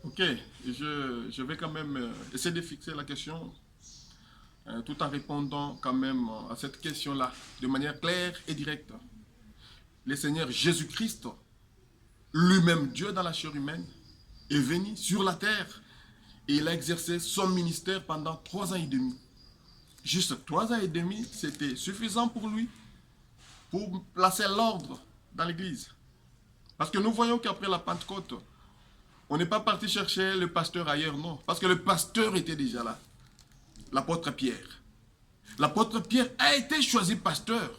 Ok, je vais quand même essayer de fixer la question tout en répondant quand même à cette question-là de manière claire et directe. Le Seigneur Jésus-Christ, lui-même Dieu dans la chair humaine, est venu sur la terre et il a exercé son ministère pendant 3 ans et demi. Juste 3 ans et demi, c'était suffisant pour lui pour placer l'ordre dans l'Église. Parce que nous voyons qu'après la Pentecôte, on n'est pas parti chercher le pasteur ailleurs, non. Parce que le pasteur était déjà là, l'apôtre Pierre. L'apôtre Pierre a été choisi pasteur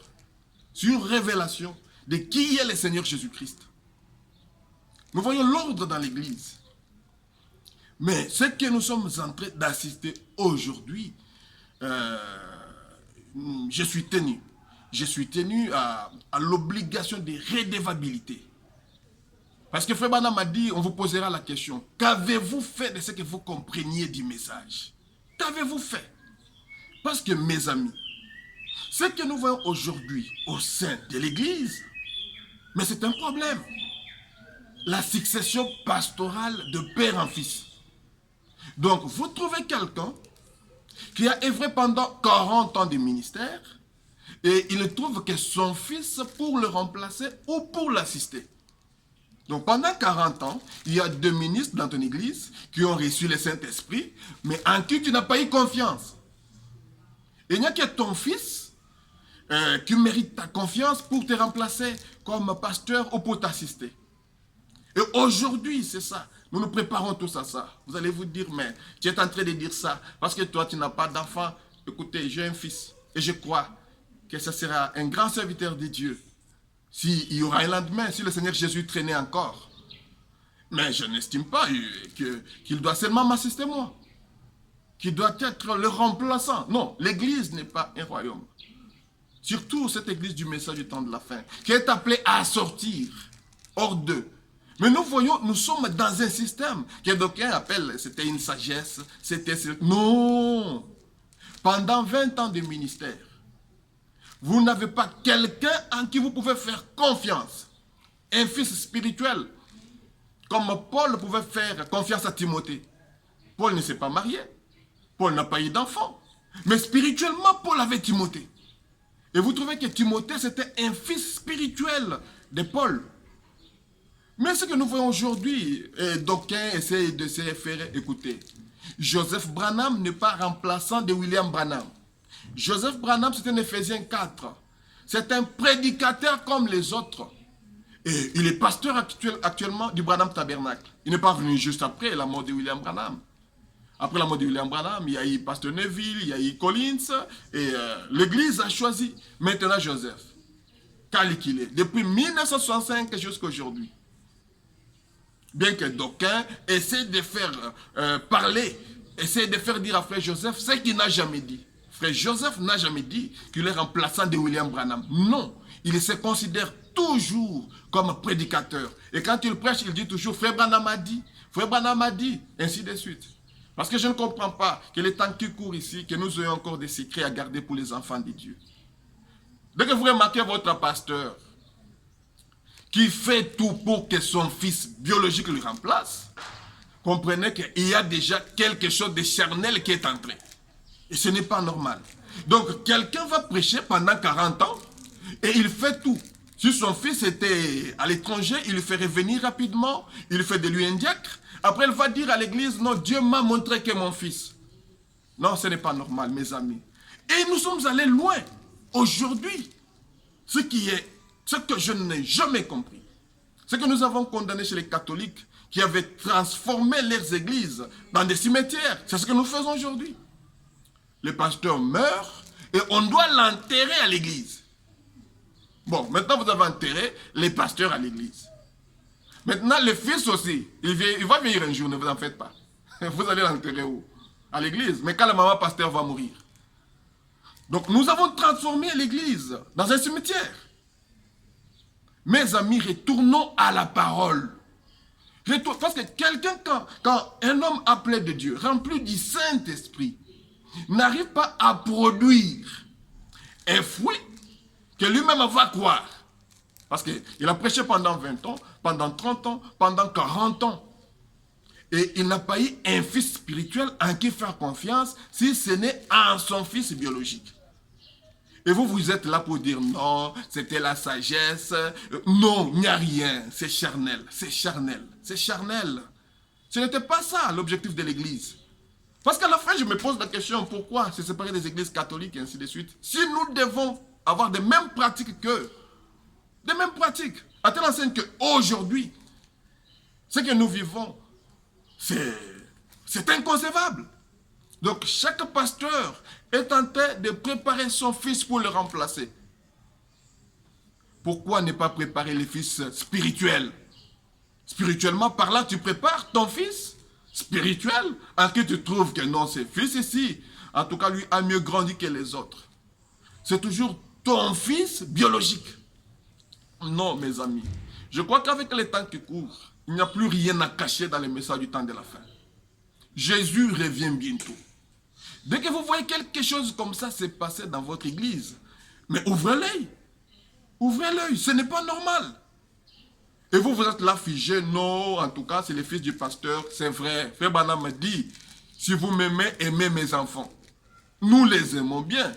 sur révélation de qui est le Seigneur Jésus-Christ. Nous voyons l'ordre dans l'Église. Mais ce que nous sommes en train d'assister aujourd'hui, euh, je suis tenu. Je suis tenu à l'obligation de redevabilité. Parce que Frère Branham m'a dit, on vous posera la question, qu'avez-vous fait de ce que vous compreniez du message? Qu'avez-vous fait? Parce que mes amis, ce que nous voyons aujourd'hui au sein de l'Église, mais c'est un problème. La succession pastorale de père en fils. Donc, vous trouvez quelqu'un qui a œuvré pendant 40 ans de ministère et il ne trouve que son fils pour le remplacer ou pour l'assister. Donc, pendant 40 ans, il y a 2 ministres dans ton église qui ont reçu le Saint-Esprit, mais en qui tu n'as pas eu confiance. Et il n'y a que ton fils qui mérite ta confiance pour te remplacer comme pasteur ou pour t'assister. Et aujourd'hui, c'est ça. Nous nous préparons tous à ça. Vous allez vous dire, mais tu es en train de dire ça parce que toi, tu n'as pas d'enfant. Écoutez, j'ai un fils et je crois que ce sera un grand serviteur de Dieu. S'il y aura un lendemain, si le Seigneur Jésus traînait encore. Mais je n'estime pas qu'il doit seulement m'assister moi. Qu'il doit être le remplaçant. Non, l'église n'est pas un royaume. Surtout cette église du message du temps de la fin, qui est appelée à sortir hors d'eux. Mais nous voyons, nous sommes dans un système que d'aucuns appellent, c'était une sagesse, c'était... Non! Pendant 20 ans de ministère, vous n'avez pas quelqu'un en qui vous pouvez faire confiance. Un fils spirituel, comme Paul pouvait faire confiance à Timothée. Paul ne s'est pas marié. Paul n'a pas eu d'enfant. Mais spirituellement, Paul avait Timothée. Et vous trouvez que Timothée, c'était un fils spirituel de Paul. Mais ce que nous voyons aujourd'hui, d'aucuns essayent de se référer, écoutez, Joseph Branham n'est pas remplaçant de William Branham. Joseph Branham, c'est un Éphésiens 4. C'est un prédicateur comme les autres. Et il est pasteur actuellement du Branham Tabernacle. Il n'est pas venu juste après la mort de William Branham. Après la mort de William Branham, il y a eu Pasteur Neville, il y a eu Collins, et l'Église a choisi maintenant Joseph. Quel qu'il est, depuis 1965 jusqu'à aujourd'hui. Bien que d'aucuns essaient de faire parler, essaient de faire dire à Frère Joseph ce qu'il n'a jamais dit. Frère Joseph n'a jamais dit qu'il est remplaçant de William Branham. Non, il se considère toujours comme prédicateur. Et quand il prêche, il dit toujours Frère Branham a dit, Frère Branham a dit, ainsi de suite. Parce que je ne comprends pas que les temps qui courent ici, que nous ayons encore des secrets à garder pour les enfants de Dieu. Dès que vous remarquez votre pasteur qui fait tout pour que son fils biologique le remplace, comprenez qu'il y a déjà quelque chose de charnel qui est entré. Et ce n'est pas normal. Donc, quelqu'un va prêcher pendant 40 ans et il fait tout. Si son fils était à l'étranger, il le fait revenir rapidement, il fait de lui un diacre. Après, il va dire à l'église, non, Dieu m'a montré que mon fils. Non, ce n'est pas normal, mes amis. Et nous sommes allés loin. Aujourd'hui, ce que je n'ai jamais compris, c'est que nous avons condamné chez les catholiques qui avaient transformé leurs églises dans des cimetières. C'est ce que nous faisons aujourd'hui. Le pasteur meurt et on doit l'enterrer à l'église. Bon, maintenant vous avez enterré les pasteurs à l'église. Maintenant, le fils aussi, il va venir un jour, ne vous en faites pas. Vous allez l'enterrer où? À l'église. Mais quand le maman pasteur va mourir. Donc, nous avons transformé l'église dans un cimetière. Mes amis, retournons à la parole. Parce que quelqu'un, quand un homme appelé de Dieu, rempli du Saint-Esprit, n'arrive pas à produire un fruit que lui-même va croire. Parce qu'il a prêché pendant 20 ans, pendant 30 ans, pendant 40 ans. Et il n'a pas eu un fils spirituel en qui faire confiance si ce n'est en son fils biologique. Et vous, vous êtes là pour dire non, c'était la sagesse. Non, il n'y a rien, c'est charnel, c'est charnel, c'est charnel. Ce n'était pas ça l'objectif de l'église. Parce qu'à la fin, je me pose la question, pourquoi se séparer des églises catholiques et ainsi de suite, si nous devons avoir des mêmes pratiques qu'eux, des mêmes pratiques, à telle enseigne qu'aujourd'hui, ce que nous vivons, c'est inconcevable. Donc chaque pasteur est en train de préparer son fils pour le remplacer. Pourquoi ne pas préparer les fils spirituels? Spirituellement par là, tu prépares ton fils spirituel en qui tu trouves que non, ce fils ici, en tout cas lui a mieux grandi que les autres. C'est toujours ton fils biologique. Non, mes amis. Je crois qu'avec les temps qui courent, il n'y a plus rien à cacher dans les messages du temps de la fin. Jésus revient bientôt. Dès que vous voyez quelque chose comme ça se passer dans votre église, mais ouvrez l'œil. Ouvrez l'œil, ce n'est pas normal. Et vous, vous êtes là figé, non, en tout cas, c'est le fils du pasteur, c'est vrai. Frère Branham me dit, si vous m'aimez, aimez mes enfants. Nous les aimons bien.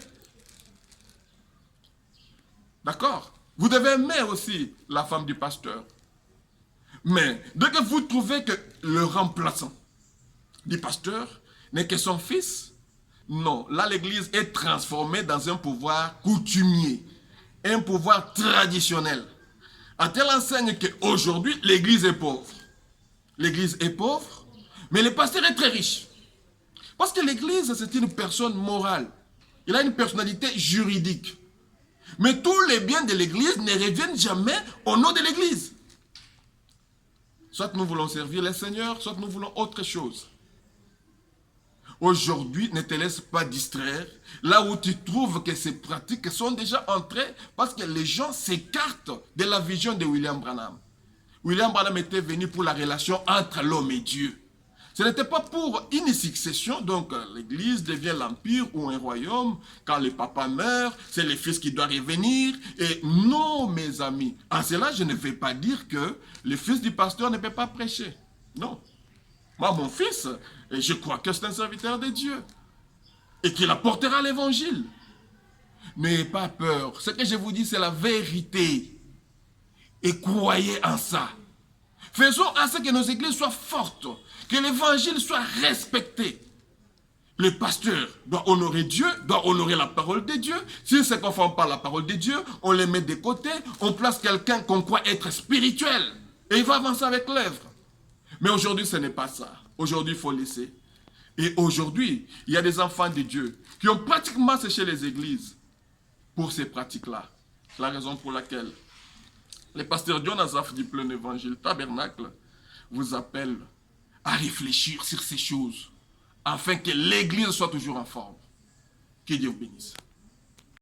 D'accord? Vous devez aimer aussi la femme du pasteur. Mais dès que vous trouvez que le remplaçant du pasteur n'est que son fils, non, là l'église est transformée dans un pouvoir coutumier, un pouvoir traditionnel. À telle enseigne qu'aujourd'hui l'église est pauvre. L'église est pauvre, mais le pasteur est très riche. Parce que l'église c'est une personne morale. Il a une personnalité juridique. Mais tous les biens de l'église ne reviennent jamais au nom de l'église. Soit nous voulons servir le Seigneur, soit nous voulons autre chose. Aujourd'hui, ne te laisse pas distraire. Là où tu trouves que ces pratiques sont déjà entrées parce que les gens s'écartent de la vision de William Branham. William Branham était venu pour la relation entre l'homme et Dieu. Ce n'était pas pour une succession, donc l'église devient l'empire ou un royaume. Quand le papa meurt, c'est le fils qui doit revenir. Et non, mes amis, en cela, je ne vais pas dire que le fils du pasteur ne peut pas prêcher. Non. Moi, mon fils, je crois que c'est un serviteur de Dieu et qu'il apportera l'évangile. N'ayez pas peur. Ce que je vous dis, c'est la vérité. Et croyez en ça. Faisons à ce que nos églises soient fortes, que l'évangile soit respecté. Le pasteur doit honorer Dieu, doit honorer la parole de Dieu. S'il ne se conforme pas à la parole de Dieu, on les met de côté, on place quelqu'un qu'on croit être spirituel. Et il va avancer avec l'œuvre. Mais aujourd'hui, ce n'est pas ça. Aujourd'hui, il faut laisser. Et aujourd'hui, il y a des enfants de Dieu qui ont pratiquement séché les églises pour ces pratiques-là. C'est la raison pour laquelle le pasteur John Azaf du Plein Évangile Tabernacle vous appelle à réfléchir sur ces choses afin que l'église soit toujours en forme. Que Dieu vous bénisse.